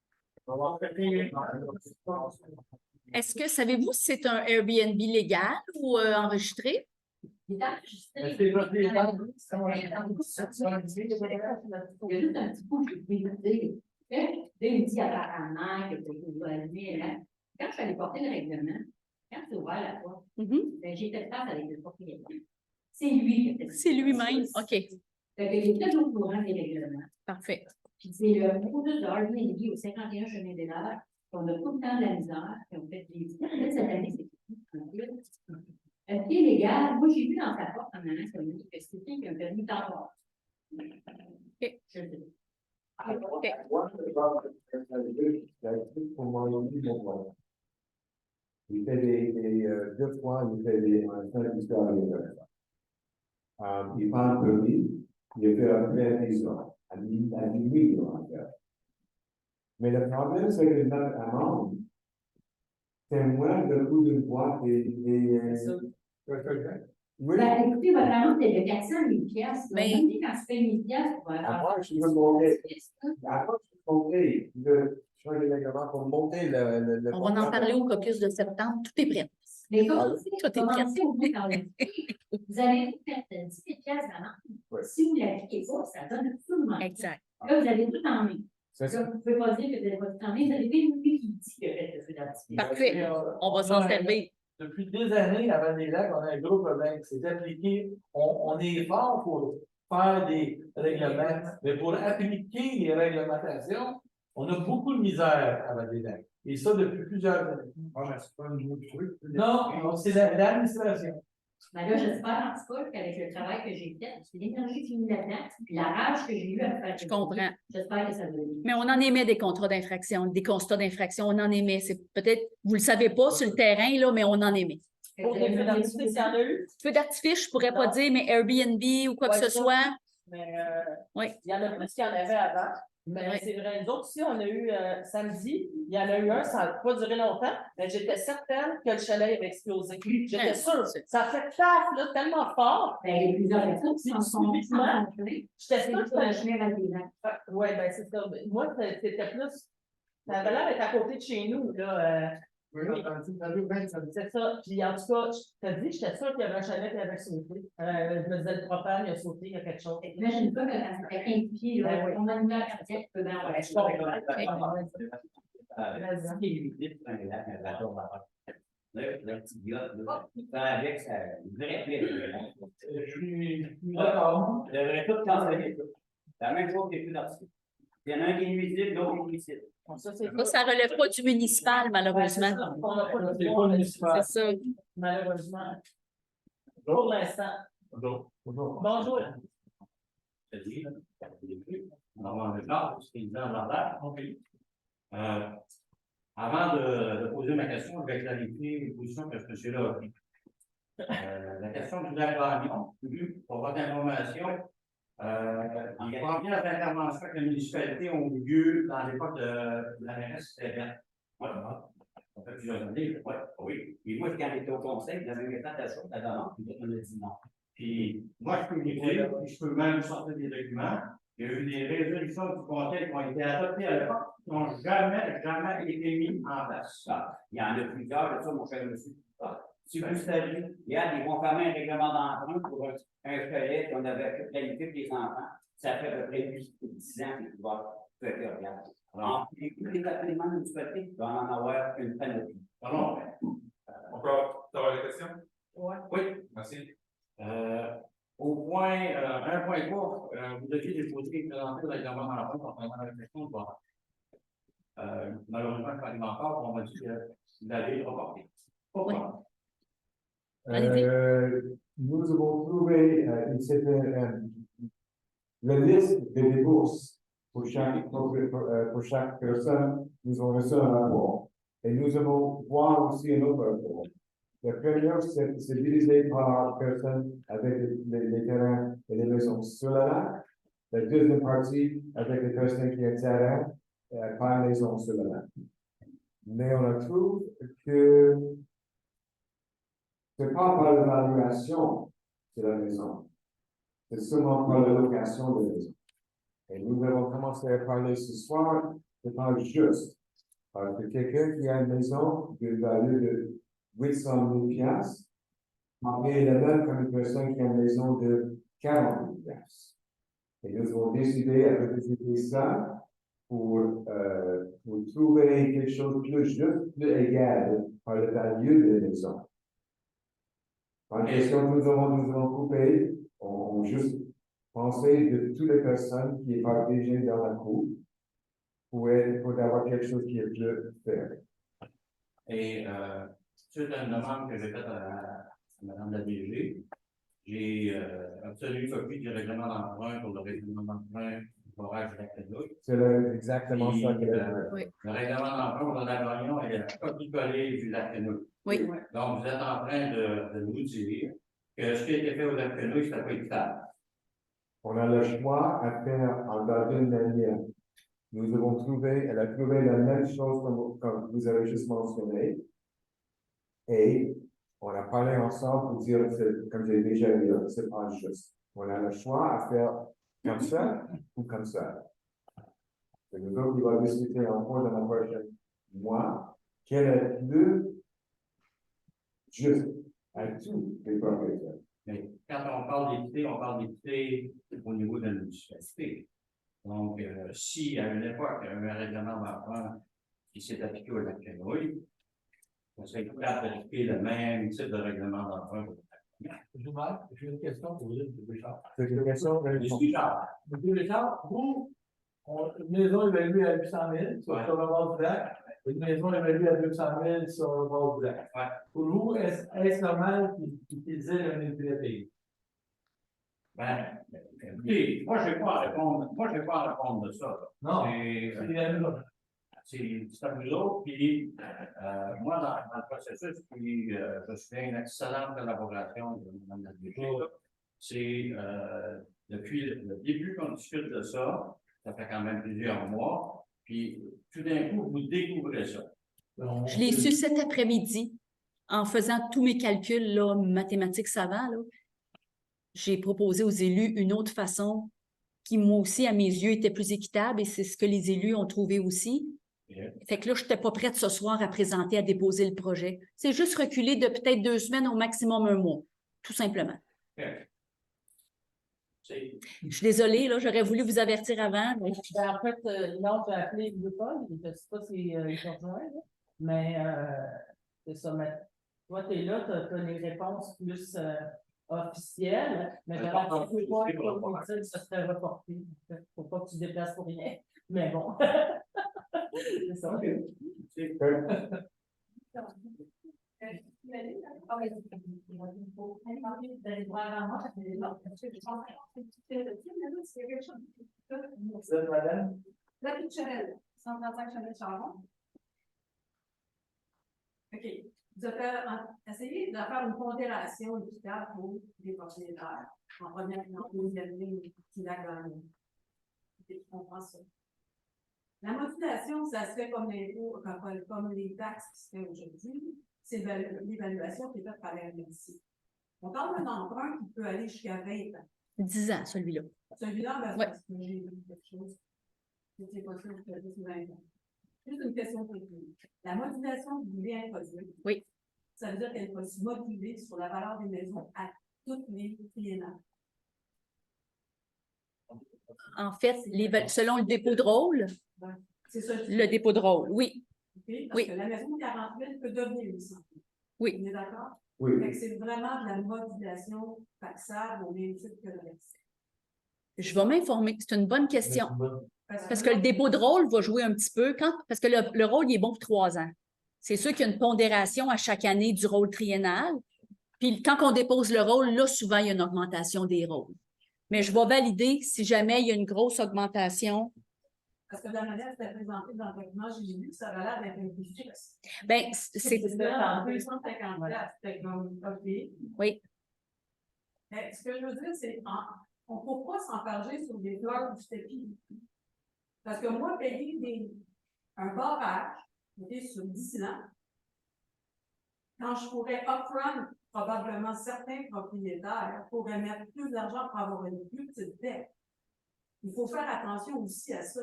est-ce que savez-vous si c'est un Airbnb légal ou enregistré? Il est enregistré. Est-ce que votre Il y a juste un petit coup que je vais vous dire. Il me dit apparemment que vous allez là. Quand je suis allée porter le règlement, quand c'est ouvert la porte, ben, j'ai fait face avec le propriétaire. C'est lui qui a fait ça. C'est lui-même. OK, Fait qu'il est très au courant des règlements. parfait. Puis c'est le produit de Airbnb au 51 chemin des Lacs, qu'on a tout le temps de la misère, puis on fait des peut-être cette année, c'est est-ce qu'il est légal? Moi, j'ai vu dans sa porte en allant sur le livre que c'est quelqu'un qui a un permis d'emploi. OK. Je le sais. OK. Il fait des 2 fois, il fait des histoires. Il prend le permis, il fait un préavision, à minuit, il va en faire. Mais le problème, c'est que notre amende, c'est moins le coût d'une boîte oui. Ben, écoutez, votre amende est de 400 000 piastres. Mais- On dit quand tu fais 1000 piastres, tu vas Avant, je veux monter. Avant, je veux monter le change de règlement pour monter le. On va en parler au caucus de septembre. Tout est prêt. Mais Ah comme oui. Tout est prêt. commencez au bout dans le vous allez faire 10 000 piastres d'amende. Ouais. Si vous ne l'appliquez pas, ça donne absolument rien. Exact. Là, vous avez tout en main. C'est ça. Là, vous ne pouvez pas dire que vous n'avez pas tout en main. Vous avez bien lui qui dit que faites le feu d'artifice. Parfait. On va s'en servir. Depuis des années, avant les lacs, on a un gros problème. C'est d'appliquer. On est fort pour faire des règlements, mais pour appliquer les réglementations, on a beaucoup de misère avant les lacs. Et ça depuis plusieurs années. C'est pas un nouveau truc. Non, c'est l'administration. Mais là, j'espère en tout cas qu'avec le travail que j'ai fait, c'est l'énergie qui est mise là-dedans, puis la rage que j'ai eue à faire. Je comprends. J'espère que ça va aller. Mais on en émet des contrats d'infraction, des constats d'infraction, on en émet. C'est peut-être, vous le savez pas sur le terrain, là, mais on en émet. Pour des feux d'artifice, il y en a eu. Feu d'artifice, je pourrais pas dire, mais Airbnb ou quoi que ce soit. Mais Oui. il y en a plus qu'il y en avait avant. Mais Oui. c'est vrai, nous autres aussi, on a eu samedi, il y en a eu un, ça n'a pas duré longtemps, mais j'étais certaine que le chalet avait explosé. J'étais sûre. Ça fait taf, là, tellement fort. Ben, il y a plusieurs personnes qui s'en sont Subitement. rentrées. J'étais C'est sûre tout que un chemin vers les lacs. oui, ben c'est ça. Moi, c'était plus. Ça avait l'air d'être à côté de chez nous, là. C'est ça. Puis en tout cas, je te dis, j'étais sûre qu'il y avait un chalet qui avait sauté. Je me disais, le propane, il a sauté, il y a quelque chose. Imagine-toi que quand ça fait 15 pieds, là, Ben oui. ton animal cardiaque peut bien avoir. Je comprends. Ce qui est limité pour un lac, un bateau de vapeur. Le petit yacht, là, ça avec sa vraie pire. Je suis d'accord. Je devrais tout canceller. C'est la même chose que les feux d'artifice. Il y en a un qui est nuisible, l'autre qui est nuisible. Ça, c'est Ça relève pas du municipal, malheureusement. On n'a pas de C'est pas droit, municipal. C'est ça. malheureusement. Pour l'instant. Bonjour. Bonjour. Je te dis, là, au début, on va avoir le temps, parce qu'il est dans l'ordre. Avant de poser ma question, je vais clarifier les positions que ce monsieur-là a prises. La question du lac Gagnon, pour votre information, les premières interventions que les municipalités ont eu lieu dans l'époque de la mairesse, c'était bien. Voilà. Ça fait plusieurs années, ouais, oui. Et moi, quand j'étais au conseil, j'avais mis tant de choses à la demande, puis on a dit non. Puis moi, je peux vous dire, puis je peux même sortir des documents. Il y a eu des résolutions du conseil qui ont été adoptées à l'époque, qui n'ont jamais été mises en place. Il y en a plusieurs, de ça, mon cher monsieur. Si vous savez, hier, ils vont faire un règlement d'emprunt pour un chalet qu'on avait planifié pour les enfants. Ça fait à peu près 8 ou 10 ans qu'ils doivent faire regarder. Alors, les appelements municipalités, il va en avoir une panoplie. Pardon? Encore, tu as des questions? Ouais. Oui. Merci. Au point 1.3, vous deviez déposer et présenter le règlement d'emprunt conformément à la question de bord. Malheureusement, je n'arrive encore, on m'a dit que vous allez reporter. Pourquoi? Nous avons trouvé la liste des débourses pour chaque personne. Nous avons reçu un rapport. Et nous avons voir aussi un autre rapport. La première, c'est divisé par personne avec les terrains et les maisons sur la lac. La deuxième partie avec les personnes qui ont terrain par maison sur la lac. Mais on trouve que c'est pas par l'évaluation de la maison, c'est seulement par la location de la maison. Et nous avons commencé à parler ce soir, c'est pas juste. Parce que quelqu'un qui a une maison de valeur de 800 000 piastres, est la même comme une personne qui a une maison de 40 000 piastres. Et nous avons décidé à revisiter ça pour trouver quelque chose de plus juste, plus égal par le valeur de la maison. En question que nous avons coupé, on juste pensé de toutes les personnes qui sont partagées dans la cour pour avoir quelque chose qui est plus fair. Et suite à une demande que j'ai faite à Mme la DG, j'ai obtenu une copie du règlement d'emprunt pour le règlement d'emprunt du forage de la Crédouille. C'est exactement ça que Oui. Le règlement d'emprunt pour la Gagnon est la copie collée du lac Quenouille. Oui. Donc, vous êtes en train de nous dire que ce qui a été fait au lac Quenouille, ça n'a pas été équitable. On a le choix à faire en une manière. Nous avons trouvé, elle a trouvé la même chose comme vous avez juste mentionné. Et on a parlé ensemble pour dire, comme j'ai déjà dit, c'est pas juste. On a le choix à faire comme ça ou comme ça. Et nous autres, on va discuter encore dans la prochaine mois, quel est le juste à tous les propriétaires. Mais quand on parle d'équité au niveau de la municipalité. Donc, si à une époque, il y a eu un règlement d'emprunt qui s'est appliqué au lac Quenouille, on serait capable d'appliquer le même type de règlement d'emprunt. J'ai une question pour vous, M. Richard. C'est une question. Monsieur Richard, M. Richard, vous, une maison évaluée à 800 000 sur le bord du lac, une maison évaluée à 200 000 sur le bord du lac. Ouais. Pour vous, est-ce normal qu'ils aient un intérêt payé? ben, écoutez, moi, je ne vais pas répondre de ça. Non, C'est à nous autres, puis moi, dans le processus, puis je suis une excellente collaboration de Mme la DG. C'est depuis le début qu'on discute de ça, ça fait quand même plusieurs mois, puis tout d'un coup, vous découvrez ça. Je l'ai su cet après-midi en faisant tous mes calculs là, mathématiques savants. Là. J'ai proposé aux élus une autre façon qui, moi aussi, à mes yeux, était plus équitable et c'est ce que les élus ont trouvé aussi. Fait que là, je n'étais pas prête ce soir à présenter, à déposer le projet. C'est juste reculer de peut-être 2 semaines au maximum 1 mois, tout simplement. Je suis désolée, là, j'aurais voulu vous avertir avant. Mais... Ben, en fait, non, j'ai appelé Paul, je ne sais pas si ils sont joints, mais c'est ça. Mais toi, tu es là, tu as les réponses plus officielles, mais tu as appelé Paul pour dire que ça serait reporté. Il ne faut pas que tu te déplaces pour rien. Mais bon. C'est ça. Madame? La Pitcherelle, 135 Chemin-Charbon. OK. Vous avez essayé de faire une pondération équitable pour les propriétaires. En première et en deuxième ligne, qui la gagne. Je comprends ça. La modulation, ça se fait comme l'impôt, comme les taxes qui se fait aujourd'hui. C'est l'évaluation qui est faite par la RMC. On parle d'un emprunt qui peut aller jusqu'à 20 ans. 10 ans, celui-là. Celui-là, ben, Ouais. parce que j'ai vu quelque chose. C'était pas sûr que c'était 20 ans. Juste une question technique. La modulation que vous voulez introduire, Oui. Ça veut dire qu'elle va se moduler sur la valeur des maisons à toutes les triennales. En fait, selon le dépôt de rôle, C'est ça. le dépôt de rôle, oui. OK? Parce Oui. que la maison de 40 000 peut devenir 800 000. Oui. On est d'accord? Oui. Fait que c'est vraiment de la modulation taxable au même titre que le reste. Je vais m'informer. C'est une bonne question. Parce que le dépôt de rôle va jouer un petit peu parce que le rôle, il est bon pour 3 ans. C'est sûr qu'il y a une pondération à chaque année du rôle triennal. Puis quand on dépose le rôle, là, souvent, il y a une augmentation des rôles. Mais je vais valider si jamais il y a une grosse augmentation. Parce que de la manière que c'était présenté dans le document, j'ai vu que ça avait l'air d'être un peu fixe. Bien, c'est. En 250 places. Fait que, OK. Oui. Mais ce que je veux dire, c'est on ne peut pas s'enfarger sur des fleurs du tapis. Parce que moi, payer un barrage sur 10 ans, quand je pourrais upfront, probablement certains propriétaires pourraient mettre plus d'argent pour avoir une plus petite dette. Il faut faire attention aussi à ça.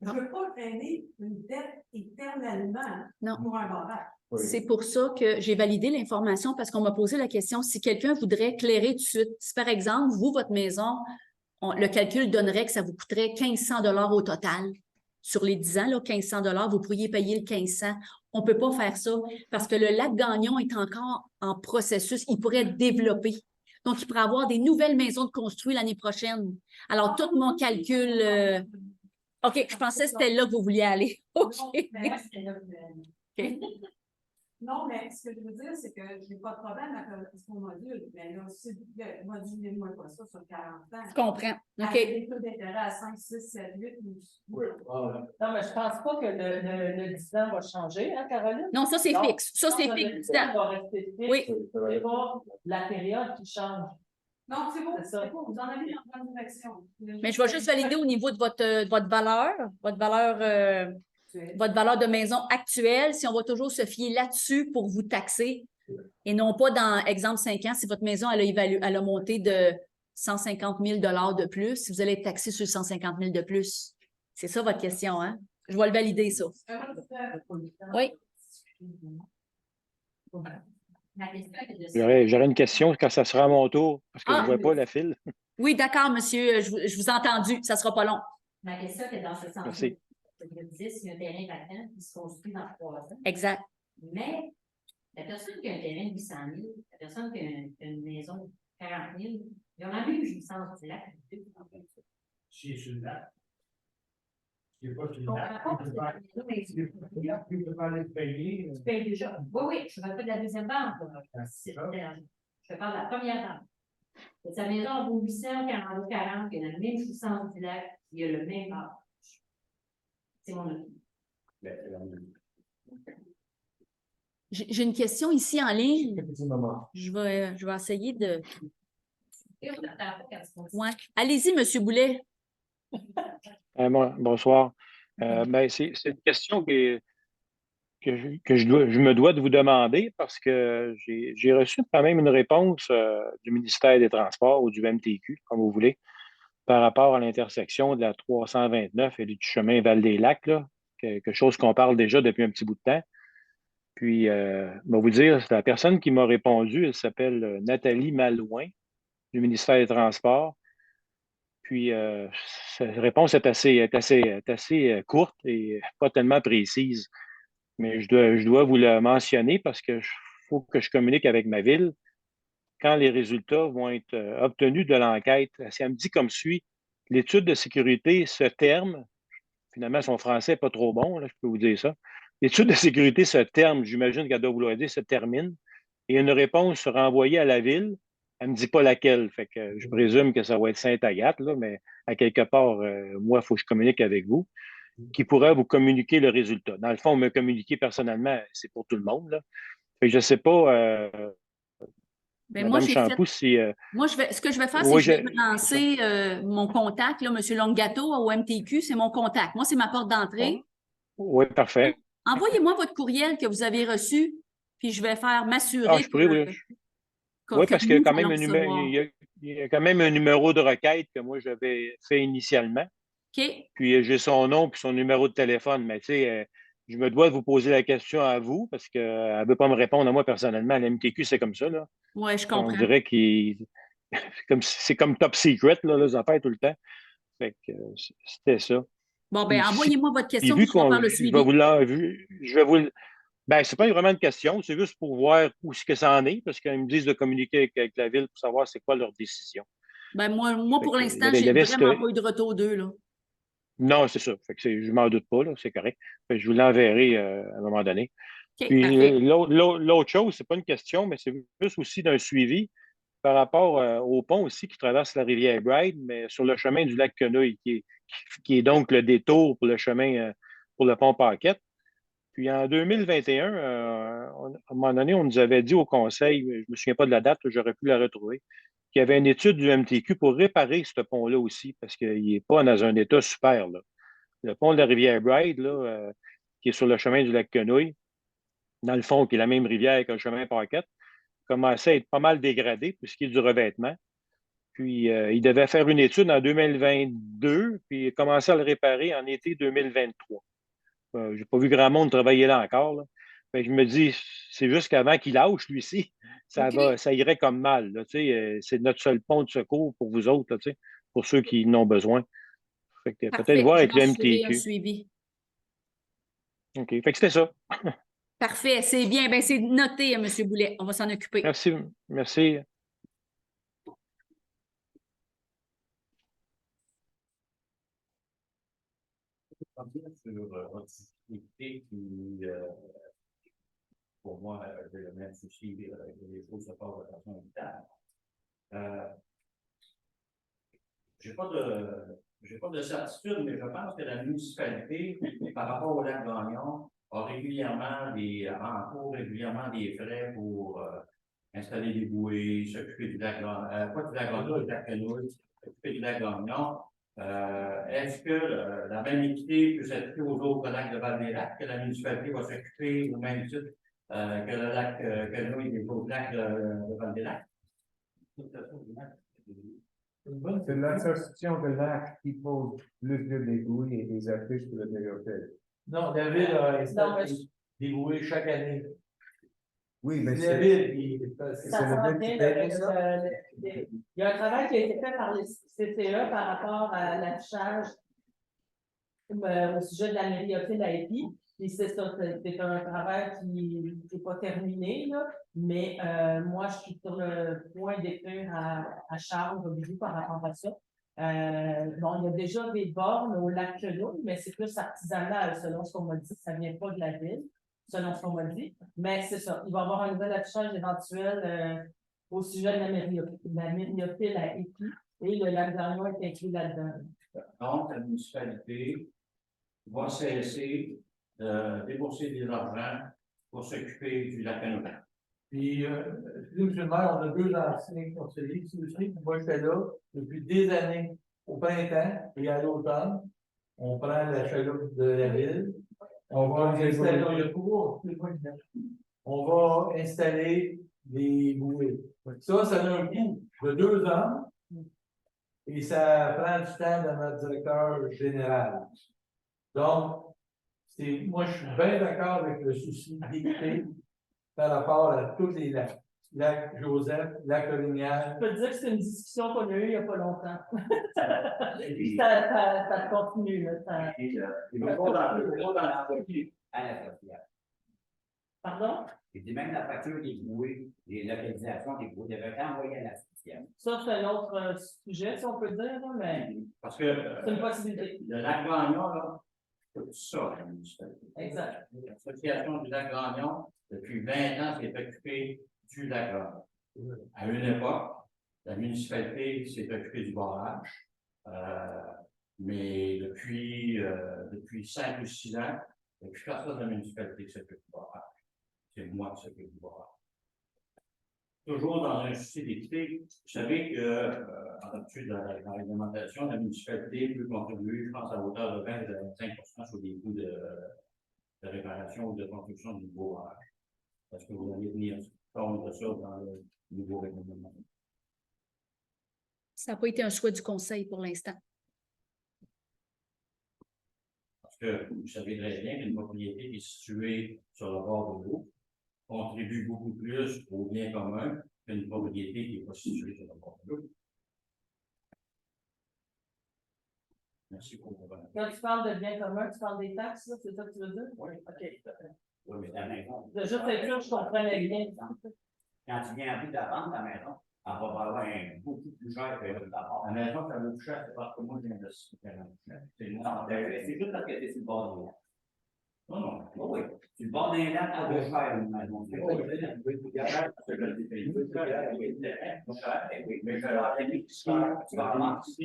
Je ne veux pas traîner une dette éternellement pour un barrage. C'est pour ça que j'ai validé l'information parce qu'on m'a posé la question si quelqu'un voudrait éclairer tout de suite. Si par exemple, vous, votre maison, le calcul donnerait que ça vous coûterait 1 500 $ au total. Sur les 10 ans, là, 1 500 $, vous pourriez payer le 1 500. On ne peut pas faire ça parce que le lac Gagnon est encore en processus. Il pourrait être développé. Donc, il pourrait avoir des nouvelles maisons de construire l'année prochaine. Alors, tout mon calcul... OK, je pensais que c'était là que vous vouliez aller. OK. Non, mais ce que je veux dire, c'est que je n'ai pas de problème avec ce qu'on module. Mais là, modulez-moi pas ça sur 40 ans. Je comprends. OK. Avec des taux d'intérêt à 5, 6, 7, 8. Oui. Non, mais je ne pense pas que le 10 ans va changer, hein, Caroline? Non, ça, c'est Non. fixe. Ça, c'est Non, le fixe. 10 ans va rester fixe. Oui. C'est pas la période qui change. Non, c'est bon, C'est ça. c'est bon. Vous en avez dans la bonne direction. Mais je vais juste valider au niveau de votre valeur de maison actuelle, si on va toujours se fier là-dessus pour vous taxer et non pas dans, exemple, 5 ans, si votre maison elle a monté de 150 000 $ de plus, si vous allez être taxé sur 150 000 de plus. C'est ça votre question, hein? Je vais le valider, ça. Oui. J'aurais une question quand ça sera à mon tour, parce que je ne vois pas la file. Oui, d'accord, monsieur. Je vous ai entendu. Ça ne sera pas long. Ma question est dans ce sens-là. Merci. Je me disais, s'il y a un terrain vacant qui se construit dans 3 ans. Exact. Mais la personne qui a un terrain de 800 000, la personne qui a une maison de 40 000, ils ont la même jouissance du lac. Si je suis là. Je ne sais pas si Je comprends pas, tu peux pas les payer. Tu payes déjà. Oui, je ne parle pas de la deuxième vente. Je te parle de la première vente. Sa maison vaut 800, 40, 40, il y a la même jouissance du lac, il y a le même âge. C'est mon avis. J'ai une question ici en ligne. Petit moment. Je vais essayer de... Ouais. Allez-y, M. Boulet. Bonsoir. Ben, c'est une question que je me dois de vous demander parce que j'ai reçu quand même une réponse du ministère des Transports ou du MTQ, comme vous voulez, par rapport à l'intersection de la 329 et du chemin Val-des-Lacs, là, quelque chose qu'on parle déjà depuis un petit bout de temps. Puis, je vais vous dire, c'est la personne qui m'a répondu, elle s'appelle Nathalie Malouin, du ministère des Transports. Puis, sa réponse est assez courte et pas tellement précise. Mais je dois vous le mentionner parce qu'il faut que je communique avec ma ville quand les résultats vont être obtenus de l'enquête. Elle me dit comme suit, l'étude de sécurité se termine. Finalement, son français n'est pas trop bon, là, je peux vous dire ça. L'étude de sécurité se termine, j'imagine qu'elle doit vouloir dire se termine. Et une réponse sera envoyée à la ville. Elle ne me dit pas laquelle. Fait que je présume que ça va être Sainte-Agathe, là, mais à quelque part, moi, il faut que je communique avec vous, qui pourrait vous communiquer le résultat. Dans le fond, me communiquer personnellement, c'est pour tout le monde. Là. Fait que je ne sais pas, Ben, Madame Champoux, si... Moi, ce que je vais faire, oui, c'est que je vais lancer mon contact, là, M. Longato, au MTQ, c'est mon contact. Moi, c'est ma porte d'entrée. Oui, parfait. Envoyez-moi votre courriel que vous avez reçu, puis je vais faire m'assurer Ah, je pourrais, oui. Oui, parce qu'il y a quand même il y a quand même un numéro de requête que moi, j'avais fait initialement. OK. Puis j'ai son nom puis son numéro de téléphone. Mais tu sais, je me dois de vous poser la question à vous parce qu'elle ne veut pas me répondre à moi personnellement. La MTQ, c'est comme ça. Là. Oui, je comprends. On dirait qu'il c'est comme top secret, là, les affaires tout le temps. Fait que c'était ça. Bon, ben Puis, envoyez-moi votre puis question, vu puis on va qu'on, faire le je suivi. vais vous je vais vous, ben, c'est pas vraiment une question, c'est juste pour voir où ce que ça en est, parce qu'ils me disent de communiquer avec la ville pour savoir c'est quoi leur décision. Ben moi Fait pour que, l'instant, il y j'ai avait vraiment pas eu de retour d'eux, là. non, c'est ça. Fait que je m'en doute pas, là, c'est correct. Fait que je vous l'enverrai à un moment donné. OK, Puis parfait. l'autre chose, c'est pas une question, mais c'est plus aussi d'un suivi par rapport au pont aussi qui traverse la rivière Bride, mais sur le chemin du lac Quenouille, qui est donc le détour pour le chemin pour le pont Paquette. Puis en 2021, à un moment donné, on nous avait dit au conseil, je ne me souviens pas de la date, j'aurais pu la retrouver, qu'il y avait une étude du MTQ pour réparer ce pont-là aussi, parce qu'il n'est pas dans un état super, là. Le pont de la rivière Bride, là, qui est sur le chemin du lac Quenouille, dans le fond, qui est la même rivière que le chemin Paquette, commençait à être pas mal dégradé puisqu'il y a du revêtement. Puis, il devait faire une étude en 2022, puis commencer à le réparer en été 2023. Je n'ai pas vu grand monde travailler là encore, là. Fait que je me dis, c'est juste qu'avant qu'il lâche, lui-ci, OK. ça irait comme mal, là, c'est notre seul pont de secours pour vous autres, là, pour ceux qui en ont besoin. Fait que peut-être Parfait. voir Je avec le m'assurerai un MTQ. suivi. OK. Fait que c'était ça. Parfait, c'est bien. Ben, c'est noté, M. Boulet. On va s'en occuper. Merci. Merci. Revenir sur votre difficulté qui, pour moi, j'ai le même souci que les choses se passent de façon évidente. J'ai pas de certitude, mais je pense que la municipalité, par rapport au lac Gagnon, a encourt régulièrement des frais pour installer des bouées, s'occuper du lac Gagnon, pas du lac Gagnon, du lac Quenouille, s'occuper du lac Gagnon. Est-ce que la même équité peut s'appliquer aux autres lacs de Val-des-Lacs, que la municipalité va s'occuper au même titre que le lac Quenouille et les autres lacs de Val-des-Lacs? C'est l'association de lacs qui pose plus de débouts et des affiches pour le développer. Non, la ville a Non, installé mais des bouées chaque année. Oui, mais C'est la c'est ville qui. ça le s'en but vient, qui paye il y a un travail qui a été fait par les CCE par rapport à l'affichage au sujet de la mériophile à épi. Puis c'est ça, c'est un travail qui n'est pas terminé, là, mais moi, je suis sur le point d'écrire à Charles Robidoux par rapport à ça. Bon, il y a déjà des bornes au lac Quenouille, mais c'est plus artisanal, selon ce qu'on m'a dit. Ça ne vient pas de la ville, selon ce qu'on m'a dit. Mais c'est ça, il va y avoir un nouvel affichage éventuel au sujet de la mériophile à épi, et le lac Gagnon est inclus là-dedans. Donc, la municipalité va cesser de débourser des argents pour s'occuper du lac Quenouille. Puis, nous, M. le maire, on a deux anciens conseillers ici aussi. Moi, j'étais là depuis des années, au printemps et à l'automne. On prend la chaloupe de la ville. On va installer, on va installer des bouées. Ça a un coût de 2 ans et ça prend du temps de notre directeur général. Donc, moi, je suis bien d'accord avec le souci d'équité par rapport à tous les lacs. Lac Joseph, lac Orignal. Je peux te dire que c'est une discussion qu'on a eue il n'y a pas longtemps. Ça continue, là. Il va pas dans la facture à la sociale. Pardon? Et puis même la facture des bouées, les localisations des bouées, devrait être envoyée à la sociale. Ça, c'est un autre sujet, si on peut dire, là, mais Parce que c'est une possibilité. le lac Gagnon, là, c'est tout ça, la municipalité. Exact. L'association du lac Gagnon, depuis 20 ans, s'est occupée du lac Gagnon. À une époque, la municipalité s'est occupée du barrage, mais depuis 5 ou 6 ans, il n'y a plus personne de la municipalité qui s'occupe du barrage. C'est moi qui s'occupe du barrage. Toujours dans un souci d'équité, vous savez que, en vertu de la réglementation, la municipalité peut contribuer, je pense, à hauteur de 20 à 25% sur les coûts de réparation ou de construction du nouveau barrage. Est-ce que vous allez tenir compte de ça dans le nouveau règlement? Ça n'a pas été un souhait du conseil pour l'instant. Parce que vous savez très bien qu'une propriété qui est située sur le bord de l'eau contribue beaucoup plus au bien commun qu'une propriété qui n'est pas située sur le bord de l'eau. Merci pour votre. Quand tu parles de bien commun, tu parles des taxes, là, c'est ça que tu veux dire? Oui. OK. Oui, mais la maison. De juste être sûr, je comprenais bien. Quand tu viens en plus de la vente, ta maison, elle va valoir beaucoup plus cher que l'autre d'abord. La maison, ça vaut plus cher, c'est parce que moi, j'ai investi. C'est juste parce que tu es sur le bord de l'eau. Non, non, oui. Sur le bord d'un lac, ça vaut cher une maison. Mais je l'ai dit, tu vas ramasser.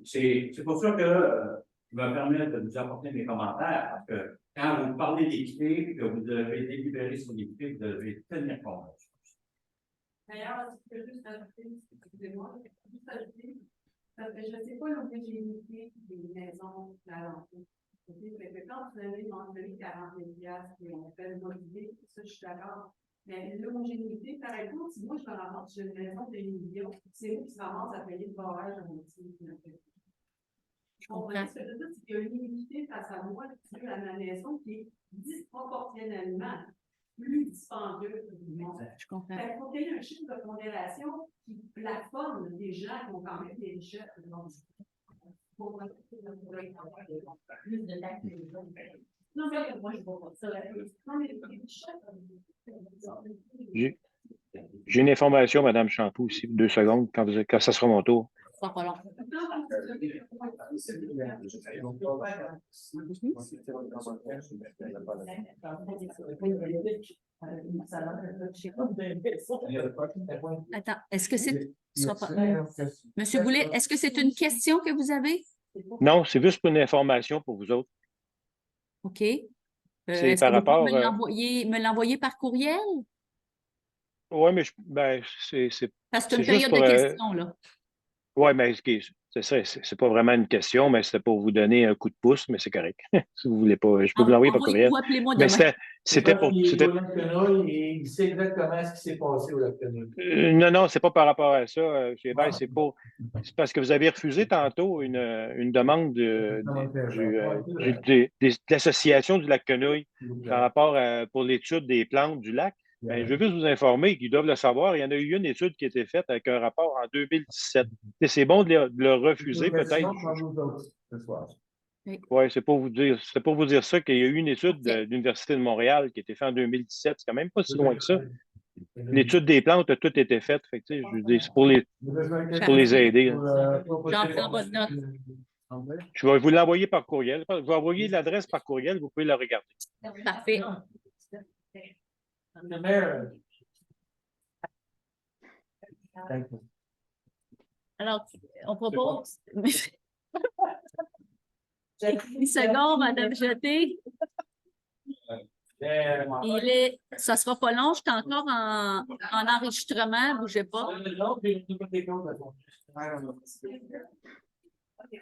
C'est pour ça que je me permets de vous apporter mes commentaires, parce que quand vous parlez d'équité et que vous devez délibérer sur l'équité, vous devez tenir compte. D'ailleurs, je peux juste ajouter, excusez-moi, juste ajouter, parce que je ne sais pas l'homogénéité des maisons d'alentour. Quand vous avez mentionné 40 000 et on fait le mobilier, ça, je suis d'accord. Mais l'homogénéité, par exemple, si moi je me ramasse, j'ai une maison de 1 million, c'est où qui se ramasse à payer le barrage à mon petit. Je comprends ce que je veux dire, c'est qu'il y a une inéquité face à moi, due à ma maison qui est disproportionnellement plus dispendieuse que du monde. Je comprends. Il faut qu'il y ait un chiffre de pondération qui plafonne des gens qui ont quand même des richesses. Plus de taxes que les autres. Non, mais moi, je vois pas ça. Non, mais les richesses. J'ai une information, Madame Champoux, aussi, 2 secondes, quand ça sera mon tour. Ça sera pas long. Attends, est-ce que c'est. Monsieur Boulet, est-ce que c'est une question que vous avez? Non, c'est juste pour une information pour vous autres. OK. C'est Est-ce par que vous pouvez rapport, me l'envoyer par courriel? Oui, mais c'est Parce que c'est une c'est juste période pour. de questions, là. Oui, mais c'est ça, c'est pas vraiment une question, mais c'était pour vous donner un coup de pouce, mais c'est correct. Si vous voulez pas, je peux vous l'envoyer par courriel. Ou appelez-moi Mais demain. c'était pour. Il est au lac Quenouille et il sait exactement ce qui s'est passé au lac Quenouille. Non, c'est pas par rapport à ça, chez Hébert, c'est parce que vous avez refusé tantôt une demande de l'association du lac Quenouille par rapport pour l'étude des plantes du lac. Ben, je veux juste vous informer qu'ils doivent le savoir. Il y en a eu une étude qui a été faite avec un rapport en 2017. C'est bon de le refuser, peut-être. Oui, c'est pour vous dire ça qu'il y a eu une étude de l'Université de Montréal qui a été faite en 2017. C'est quand même pas si loin que ça. L'étude des plantes a tout été faite. Fait que, je veux dire, c'est pour les aider. J'en prends votre note. Je vais vous l'envoyer par courriel. Je vais envoyer l'adresse par courriel. Vous pouvez la regarder. Parfait. Le maire. Alors, on propose. 10 secondes, Madame Jeté. Ça sera pas long, je suis encore en enregistrement, bougez pas.